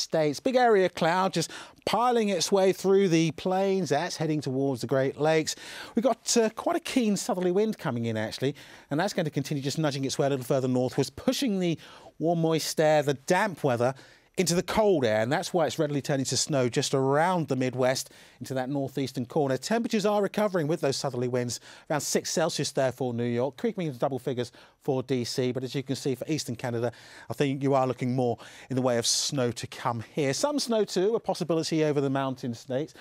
States. Big area of cloud just piling its way through the plains. That's heading towards the Great Lakes. We've got quite a keen southerly wind coming in, actually, and that's going to continue just nudging its way a little further northwards, pushing the warm, moist air, the damp weather, into the cold air, and that's why it's readily turning to snow just around the Midwest into that northeastern corner. Temperatures are recovering with those southerly winds, around 6 Celsius there for New York, creeping into double figures for DC, but as you can see for eastern Canada, I think you are looking more in the way of snow to come here. Some snow too, a possibility over the mountain states.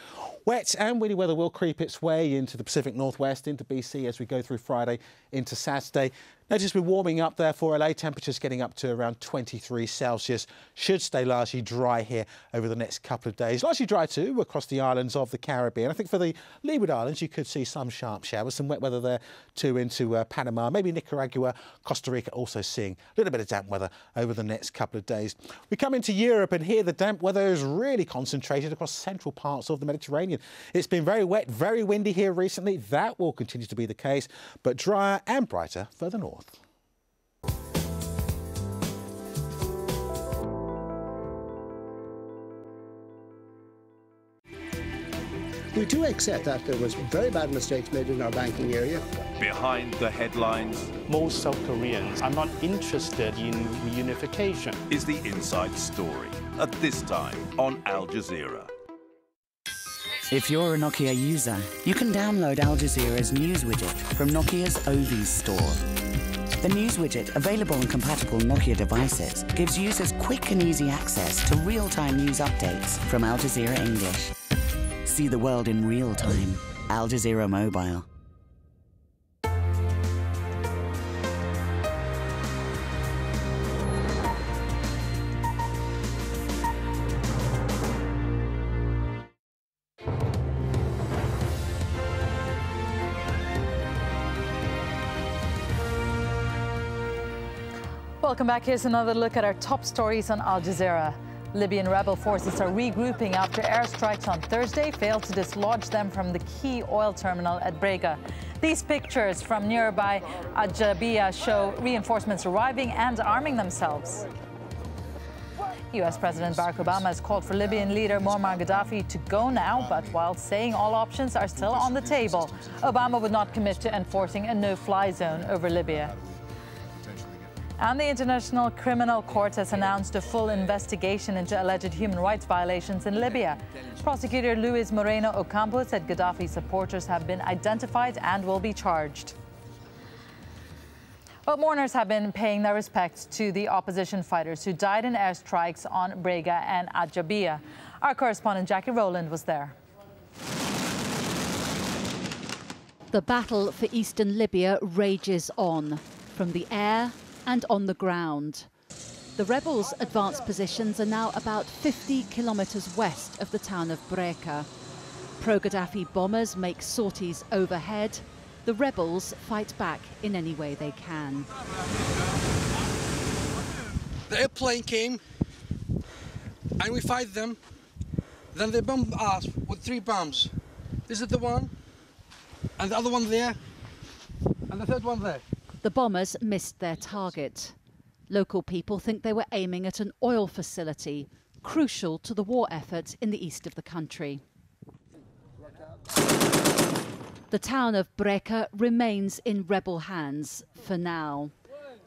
Wet and windy weather will creep its way into the Pacific Northwest, into BC as we go through Friday into Saturday. Notice we're warming up there for LA, temperatures getting up to around 23 Celsius. Should stay largely dry here over the next couple of days. Largely dry too across the islands of the Caribbean. I think for the Leeward Islands you could see some sharp showers, some wet weather there too into Panama, maybe Nicaragua, Costa Rica also seeing a little bit of damp weather over the next couple of days. We come into Europe and here the damp weather is really concentrated across central parts of the Mediterranean. It's been very wet, very windy here recently. That will continue to be the case, but drier and brighter further north. We do accept that there was very bad mistakes made in our banking area. Behind the headlines, most South Koreans are not interested in reunification. Is the inside story at this time on Al Jazeera. If you're a Nokia user, you can download Al Jazeera's news widget from Nokia's Ovis store. The news widget, available on compatible Nokia devices, gives users quick and easy access to real-time news updates from Al Jazeera English. See the world in real time. Al Jazeera Mobile. Welcome back. Here's another look at our top stories on Al Jazeera. Libyan rebel forces are regrouping after airstrikes on Thursday failed to dislodge them from the key oil terminal at Brega. These pictures from nearby AlJazeera show reinforcements arriving and arming themselves. U.S. President Barack Obama has called for Libyan leader Muammar Gaddafi to go now, but while saying all options are still on the table, Obama would not commit to enforcing a no-fly zone over Libya. And the International Criminal Court has announced a full investigation into alleged human rights violations in Libya. Prosecutor Luis Moreno Ocampo said Gaddafi supporters have been identified and will be charged. Well, mourners have been paying their respects to the opposition fighters who died in airstrikes on Brega and AlJazeera. Our correspondent Jackie Rowland was there. The battle for eastern Libya rages on, from the air and on the ground. The rebels' advanced positions are now about 50 kilometers west of the town of Breka. Pro-Gaddafi bombers make sorties overhead. The rebels fight back in any way they can. The airplane came and we fight them. Then they bombed us with 3 bombs. This is the one, and the other one there, and the third one there. The bombers missed their target. Local people think they were aiming at an oil facility, crucial to the war effort in the east of the country. The town of Breka remains in rebel hands for now.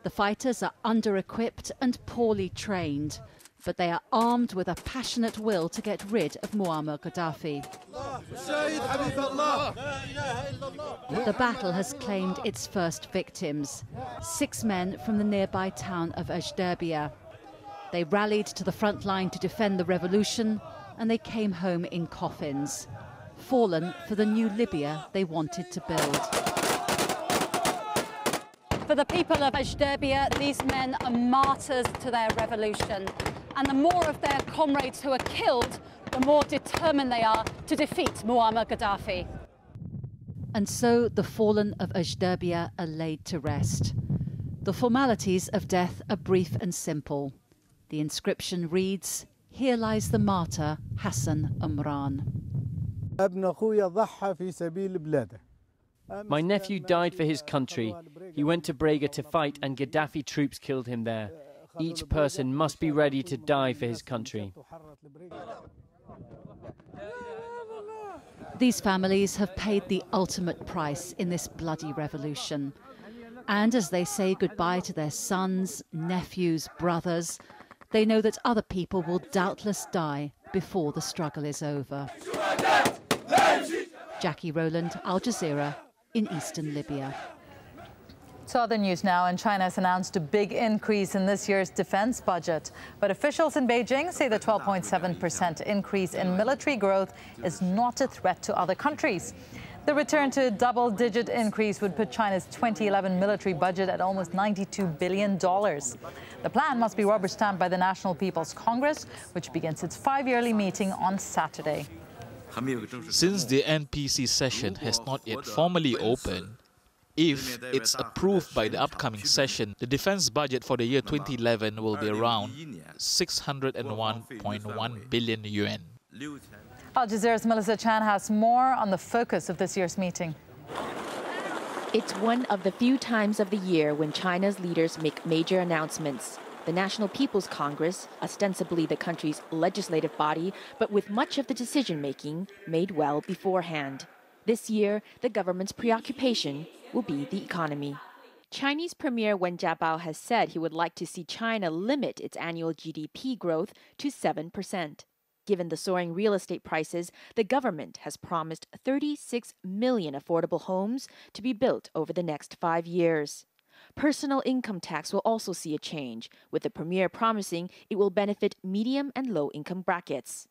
The fighters are under-equipped and poorly trained, but they are armed with a passionate will to get rid of Muammar Gaddafi. The battle has claimed its first victims, 6 men from the nearby town of AlJazeera. They rallied to the front line to defend the revolution, and they came home in coffins, fallen for the new Libya they wanted to build. For the people of AlJazeera, these men are martyrs to their revolution. And the more of their comrades who are killed, the more determined they are to defeat Muammar Gaddafi. And so the fallen of AlJazeera are laid to rest. The formalities of death are brief and simple. The inscription reads, "Here lies the martyr Hassan Umran." My nephew died for his country. He went to Brega to fight and Gaddafi troops killed him there. Each person must be ready to die for his country. These families have paid the ultimate price in this bloody revolution. And as they say goodbye to their sons, nephews, brothers, they know that other people will doubtless die before the struggle is over. Jackie Rowland, Al Jazeera, in eastern Libya. To other news now, and China has announced a big increase in this year's defense budget. But officials in Beijing say the 12.7% increase in military growth is not a threat to other countries. The return to a double-digit increase would put China's 2011 military budget at almost $92 billion. The plan must be rubber-stamped by the National People's Congress, which begins its 5-yearly meeting on Saturday. Since the NPC session has not yet formally opened, if it's approved by the upcoming session, the defense budget for the year 2011 will be around 601.1 billion yuan. Al Jazeera's Melissa Chan has more on the focus of this year's meeting. It's one of the few times of the year when China's leaders make major announcements. The National People's Congress, ostensibly the country's legislative body, but with much of the decision-making made well beforehand. This year, the government's preoccupation will be the economy. Chinese Premier Wen Jiabao has said he would like to see China limit its annual GDP growth to 7%. Given the soaring real estate prices, the government has promised 36 million affordable homes to be built over the next 5 years. Personal income tax will also see a change, with the premier promising it will benefit medium and low-income brackets.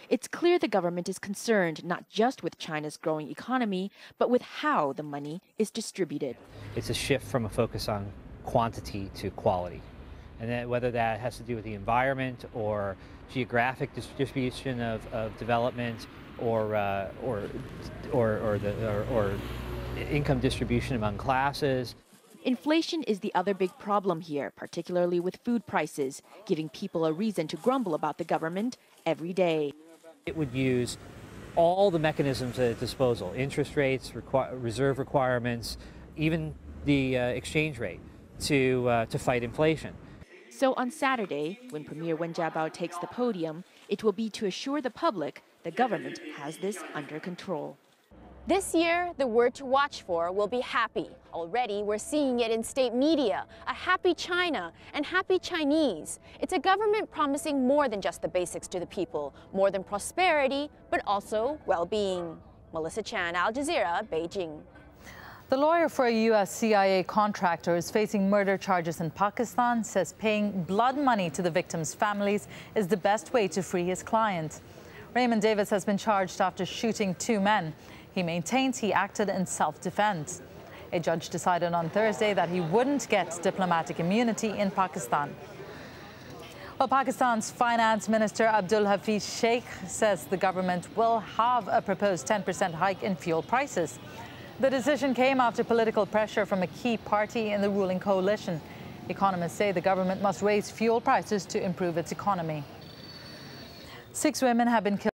It's clear the government is concerned not just with China's growing economy, but with how the money is distributed. It's a shift from a focus on quantity to quality. And then whether that has to do with the environment or geographic distribution of development or income distribution among classes. Inflation is the other big problem here, particularly with food prices, giving people a reason to grumble about the government every day. It would use all the mechanisms at its disposal, interest rates, reserve requirements, even the exchange rate to fight inflation. So on Saturday, when Premier Wen Jiabao takes the podium, it will be to assure the public the government has this under control. This year, the word to watch for will be happy. Already, we're seeing it in state media, a happy China and happy Chinese. It's a government promising more than just the basics to the people, more than prosperity, but also well-being. Melissa Chan, Al Jazeera, Beijing. The lawyer for a U.S. CIA contractor is facing murder charges in Pakistan, says paying blood money to the victims' families is the best way to free his client. Raymond Davis has been charged after shooting 2 men. He maintains he acted in self-defense. A judge decided on Thursday that he wouldn't get diplomatic immunity in Pakistan. Well, Pakistan's Finance Minister Abdul Hafiz Sheikh says the government will have a proposed 10% hike in fuel prices. The decision came after political pressure from a key party in the ruling coalition. Economists say the government must raise fuel prices to improve its economy. 6 women have been killed